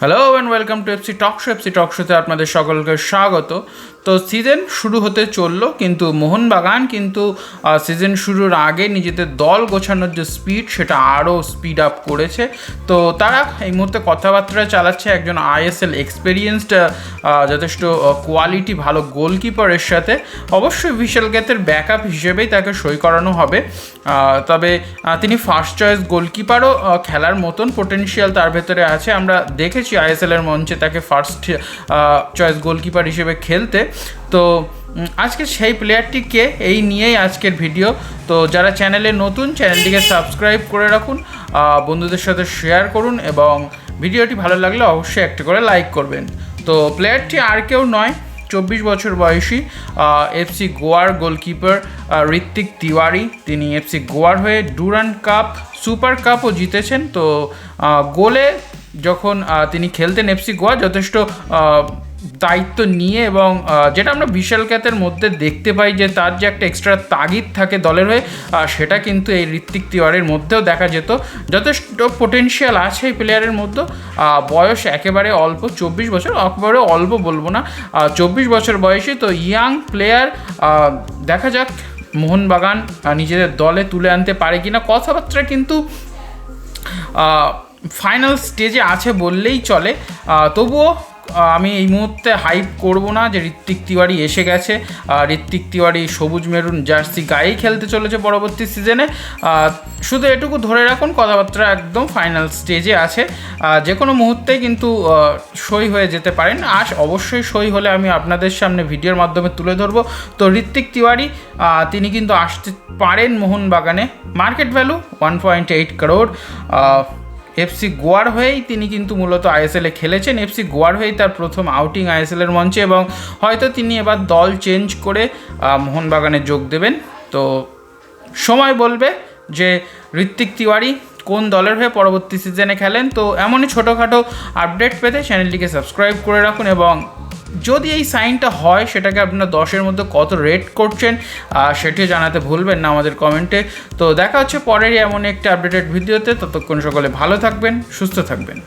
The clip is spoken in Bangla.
Hello and welcome to FC talk show. FC talk শোতে আপনাদের সকলকে স্বাগত। তো সিজন শুরু হতে চললো, কিন্তু মোহনবাগান কিন্তু সিজন শুরুর আগে নিজেদের দল গোছানোর যে স্পিড সেটা আরও স্পিড আপ করেছে। তো তারা এই মুহূর্তে কথাবার্তা চালাচ্ছে একজন আইএসএল এক্সপেরিয়েন্সড যথেষ্ট কোয়ালিটি ভালো গোলকিপারের সাথে। অবশ্যই ভিশাল গ্যাথের ব্যাকআপ হিসেবেই তাকে সই করানো হবে, তবে তিনি ফার্স্ট চয়েস গোলকিপারও খেলার মতন পোটেনশিয়াল তার ভেতরে আছে। আমরা দেখেছি আইএসএলের মঞ্চে তাকে ফার্স্ট চয়েস গোলকিপার হিসেবে খেলতে। তো আজকে সেই প্লেয়ারটিকে এই নিয়েই আজকের ভিডিও। তো যারা চ্যানেলে নতুন, চ্যানেলটিকে সাবস্ক্রাইব করে রাখুন, বন্ধুদের সাথে শেয়ার করুন এবং ভিডিওটি ভালো লাগলে অবশ্যই একটা করে লাইক করবেন। তো প্লেয়ারটি আর কেউ নয়, 24 বছর বয়সী এফসি গোয়ার গোলকিপার ঋত্বিক তিওয়ারি। তিনি এফসি গোয়ার হয়ে ডুরান্ড কাপ, সুপার কাপও জিতেছেন। তো গোলে যখন তিনি খেলতেন এফসি গোয়া যথেষ্ট দায়িত্ব নিয়ে, এবং যেটা আমরা বিশাল ক্যাথের মধ্যে দেখতে পাই যে তার যে একটা এক্সট্রা তাগিদ থাকে দলের হয়ে, সেটা কিন্তু এই ঋত্বিক তিওয়ারির মধ্যেও দেখা যেত। যথেষ্ট পোটেনশিয়াল আছে এই প্লেয়ারের মধ্যে। বয়স একেবারে অল্প, 24 বছর, একেবারে অল্প বলবো না, 24 বছর বয়সী। তো ইয়াং প্লেয়ার, দেখা যাক মোহনবাগান নিজেদের দলে তুলে আনতে পারে কিনা। কথাবার্তা কিন্তু ফাইনাল স্টেজে আছে বললেই চলে। তবুও আমি এই মুহূর্তে হাইপ করব না যে ঋত্বিক তিওয়ারি এসে গেছে। ঋত্বিক তিওয়ারি সবুজ মেরুন জার্সি গায়েই খেলতে চলেছে পরবর্তী সিজনে। শুধু এটুকু ধরে রাখুন, কথাবার্তা একদম ফাইনাল স্টেজে আছে, যে কোনো মুহূর্তেই কিন্তু সই হয়ে যেতে পারেন। অবশ্যই সই হলে আমি আপনাদের সামনে ভিডিওর মাধ্যমে তুলে ধরবো। তো ঋত্বিক তিওয়ারি তিনি কিন্তু আসতে পারেন মোহনবাগানে। Market value 1.8 crore. এফসি গোয়ার হয়েই তিনি কিন্তু মূলত আইএসএলে খেলেছেন। এফসি গোয়ার হয়েই তার প্রথম আউটিং আইএসএলের মঞ্চে, এবং হয়তো তিনি এবার দল চেঞ্জ করে মোহনবাগানে যোগ দেবেন। তো সময় বলবে যে ঋত্বিক তিওয়ারি কোন দলের হয়ে পরবর্তী সিজনে খেলেন। তো এমনই ছোটোখাটো আপডেট পেতে চ্যানেলটিকে সাবস্ক্রাইব করে রাখুন, এবং যদি এই সাইনটা হয় সেটাকে আপনারা 10-এর মধ্যে কত রেট করছেন সেটিও জানাতে ভুলবেন না আমাদের কমেন্টে। তো দেখা হচ্ছে পরেরই এমন একটা আপডেটেড ভিডিওতে। ততক্ষণ সকলে ভালো থাকবেন, সুস্থ থাকবেন।